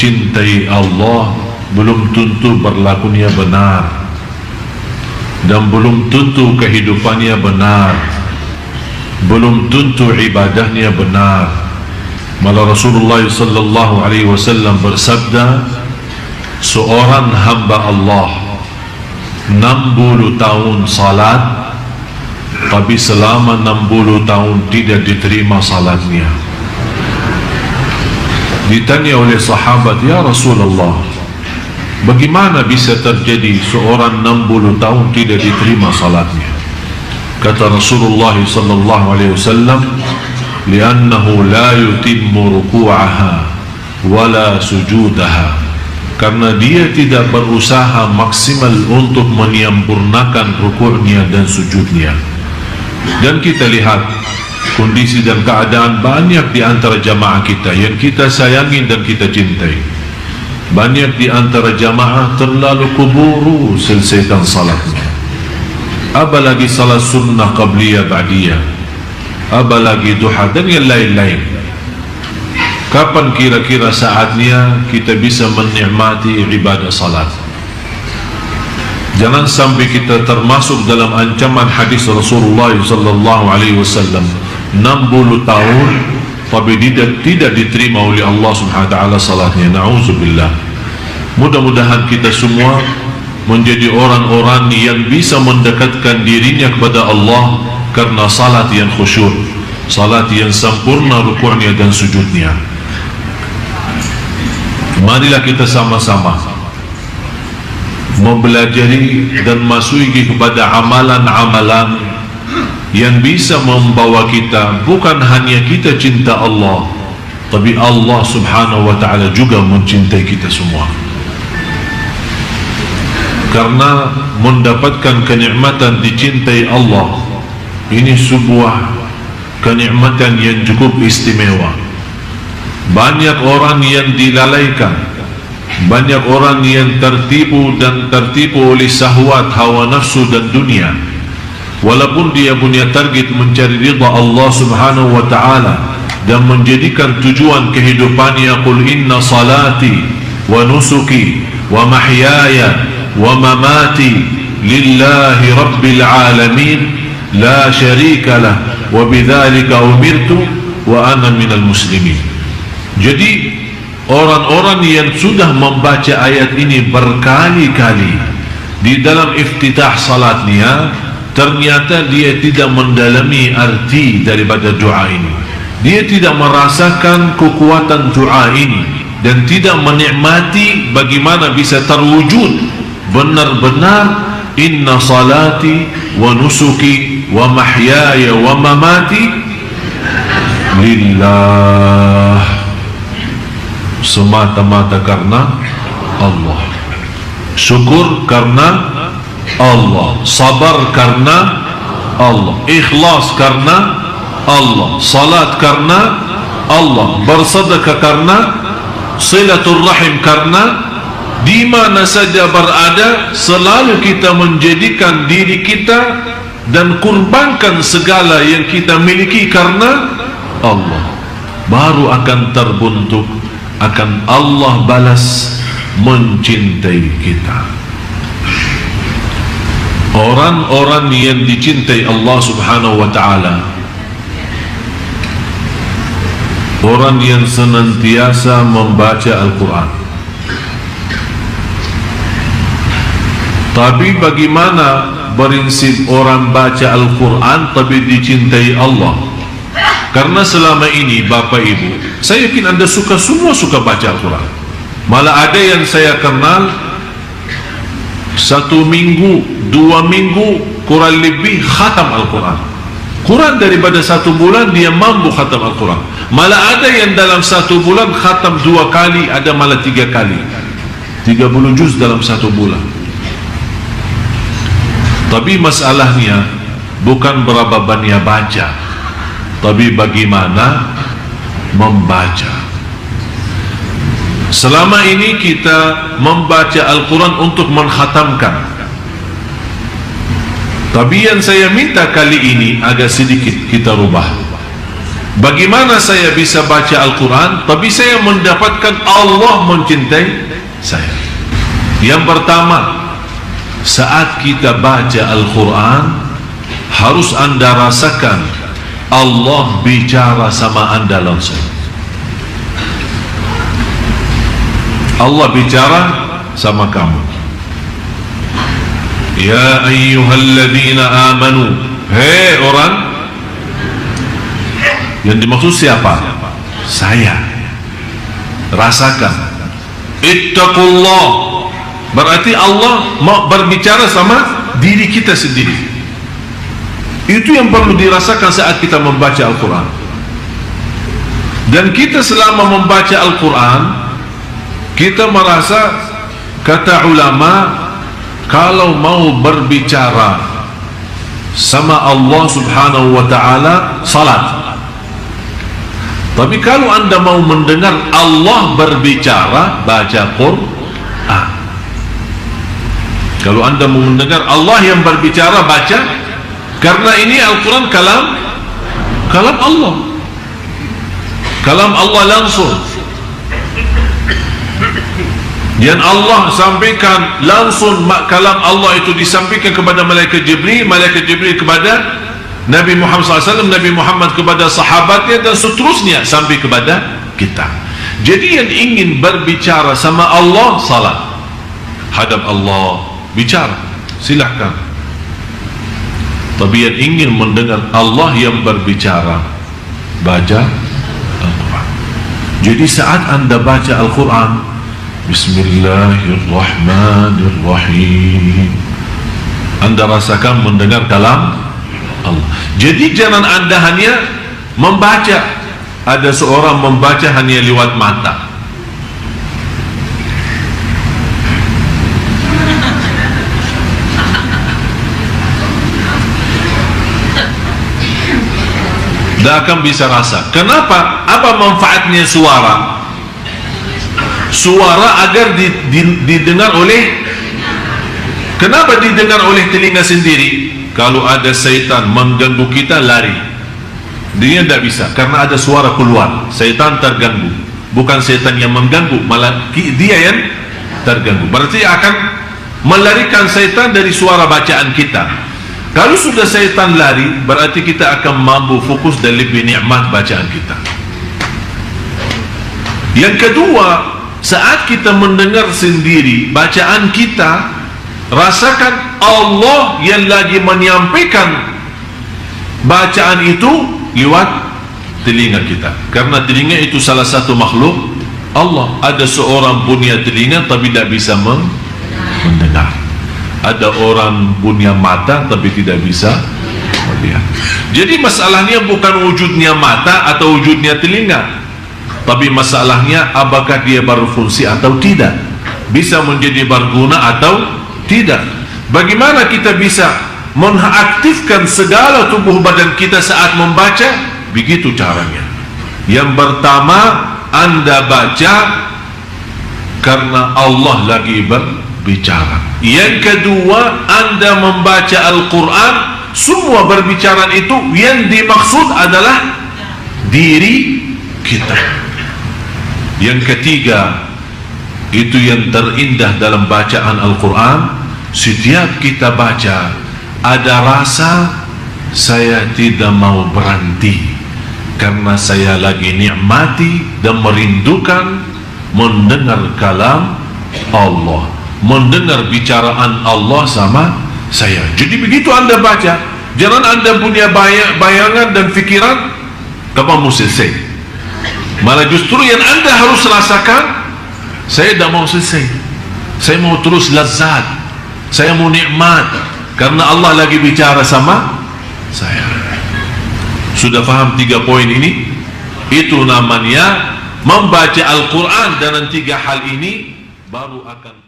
mencintai Allah belum tentu berlakunya benar, dan belum tentu kehidupannya benar, belum tentu ibadahnya benar. Malah Rasulullah sallallahu alaihi wasallam bersabda, seorang hamba Allah 60 tahun salat, tapi selama 60 tahun tidak diterima salatnya. Ditanya oleh sahabat, ya Rasulullah, bagaimana bisa terjadi seorang 60 tahun tidak diterima salatnya? Kata Rasulullah sallallahu alaihi wasallam, li'annahu la yutimmu ruku'aha wala sujudaha, karena dia tidak berusaha maksimal untuk menyempurnakan rukuknya dan sujudnya. Dan kita lihat kondisi dan keadaan banyak di antara jamaah kita yang kita sayangi dan kita cintai. Banyak di antara jamaah terlalu kuburu selesaikan salatnya, apalagi salat sunnah qabliyah ba'diyah, apalagi duha dan yang lain-lain. Kapan kira-kira saatnya kita bisa menikmati ibadah salat? Jangan sampai kita termasuk dalam ancaman hadis Rasulullah sallallahu alaihi wasallam, 60 tahun tapi tidak diterima oleh Allah Subhanahu wa taala salatnya. Nauzubillah. Mudah-mudahan kita semua menjadi orang-orang yang bisa mendekatkan dirinya kepada Allah karena salat yang khusyuk, salat yang sempurna rukuknya dan sujudnya. Marilah kita sama-sama mempelajari dan masuki kepada amalan-amalan yang bisa membawa kita, bukan hanya kita cinta Allah, tapi Allah Subhanahu wa ta'ala juga mencintai kita semua. Karena mendapatkan kenikmatan dicintai Allah, ini sebuah kenikmatan yang cukup istimewa. Banyak orang yang dilalaikan, banyak orang yang tertipu oleh syahwat, hawa nafsu dan dunia, walaupun dia punya target mencari ridha Allah Subhanahu wa ta'ala dan menjadikan tujuan kehidupannya, qul inna salati wa nusuki wa mahyaya wa mamati lillahi rabbil alamin la syarika lah wa bidzalika umirtu wa ana minal muslimin. Jadi orang-orang yang sudah membaca ayat ini berkali-kali di dalam iftitah salatnya, ternyata dia tidak mendalami arti daripada doa ini. Dia tidak merasakan kekuatan doa ini dan tidak menikmati bagaimana bisa terwujud benar-benar inna salati wa nusuki wa mahyaya wa mamati lillah, semata-mata karena Allah, syukur karena Allah, sabar karena Allah, ikhlas karena Allah, salat karena Allah, bersedekah karena, silatul rahim karena. Di mana saja berada, selalu kita menjadikan diri kita dan kurbankan segala yang kita miliki karena Allah, baru akan terbentuk, akan Allah balas mencintai kita. Orang-orang yang dicintai Allah Subhanahu wa ta'ala, orang yang senantiasa membaca Al-Quran. Tapi bagaimana prinsip orang baca Al-Quran tapi dicintai Allah? Karena selama ini Bapak Ibu, saya yakin anda semua suka baca Al-Quran. Malah ada yang saya kenal 1 minggu, 2 minggu kurang lebih khatam Al-Quran. Kurang daripada 1 bulan dia mampu khatam Al-Quran. Malah ada yang dalam 1 bulan khatam 2 kali, ada malah 3 kali, 30 juz dalam 1 bulan. Tapi masalahnya bukan berapa banyak baca, tapi bagaimana membaca. Selama ini kita membaca Al-Quran untuk mengkhatamkan, tapi yang saya minta kali ini agak sedikit kita rubah. Bagaimana saya bisa baca Al-Quran tapi saya mendapatkan Allah mencintai saya? Yang pertama, saat kita baca Al-Quran, harus anda rasakan Allah bicara sama anda langsung. Allah bicara sama kamu. Ya ayyuhalladzina amanu, hei orang. Yang dimaksud siapa? Saya. Rasakan. Ittaqullah, berarti Allah mau berbicara sama diri kita sendiri. Itu yang perlu dirasakan saat kita membaca Al-Quran. Dan kita selama membaca Al-Quran, kita merasa, kata ulama, kalau mau berbicara sama Allah subhanahu wa ta'ala, salat. Tapi kalau anda mau mendengar Allah berbicara, baca Quran. Kalau anda mau mendengar Allah yang berbicara, baca. Karena ini Al-Quran kalam Allah, kalam Allah langsung, yang Allah sampaikan langsung. Kalam Allah itu disampaikan kepada malaikat Jibril, malaikat Jibril kepada Nabi Muhammad SAW, Nabi Muhammad kepada sahabatnya, dan seterusnya sampai kepada kita. Jadi yang ingin berbicara sama Allah, salat, hadap Allah, bicara, silahkan. Tapi yang ingin mendengar Allah yang berbicara, baca Al-Quran. Jadi saat anda baca Al-Quran, Bismillahirrahmanirrahim, anda rasakan mendengar kalam Allah. Jadi jangan anda hanya membaca. Ada seorang membaca hanya lewat mata. Tidak akan bisa rasa. Kenapa? Apa manfaatnya suara? Suara agar didengar oleh, kenapa didengar oleh telinga sendiri? Kalau ada syaitan mengganggu kita, lari. Dia tidak bisa, karena ada suara keluar. Syaitan terganggu. Bukan syaitan yang mengganggu, malah dia yang terganggu. Berarti akan melarikan syaitan dari suara bacaan kita. Kalau sudah syaitan lari, berarti kita akan mampu fokus dan lebih nikmat bacaan kita. Yang kedua, saat kita mendengar sendiri bacaan kita, rasakan Allah yang lagi menyampaikan bacaan itu lewat telinga kita. Karena telinga itu salah satu makhluk Allah. Ada seorang punya telinga tapi tidak bisa mendengar. Ada orang punya mata tapi tidak bisa melihat. Jadi masalahnya bukan wujudnya mata atau wujudnya telinga, tapi masalahnya apakah dia berfungsi atau tidak, bisa menjadi berguna atau tidak. Bagaimana kita bisa mengaktifkan segala tubuh badan kita saat membaca? Begitu caranya. Yang pertama, anda baca karena Allah lagi berbicara. Yang kedua, anda membaca Al-Quran, semua berbicaraan itu yang dimaksud adalah diri kita. Yang ketiga, itu yang terindah dalam bacaan Al-Quran, setiap kita baca ada rasa saya tidak mau berhenti, karena saya lagi nikmati dan merindukan mendengar kalam Allah, mendengar bicaraan Allah sama saya. Jadi begitu anda baca, jangan anda punya bayangan dan fikiran kapan mau selesai. Malah justru yang anda harus rasakan, saya tidak mau selesai, saya mau terus lazat, saya mau nikmat, karena Allah lagi bicara sama saya. Sudah paham 3 poin ini? Itu namanya membaca Al-Quran. Dan 3 hal ini baru akan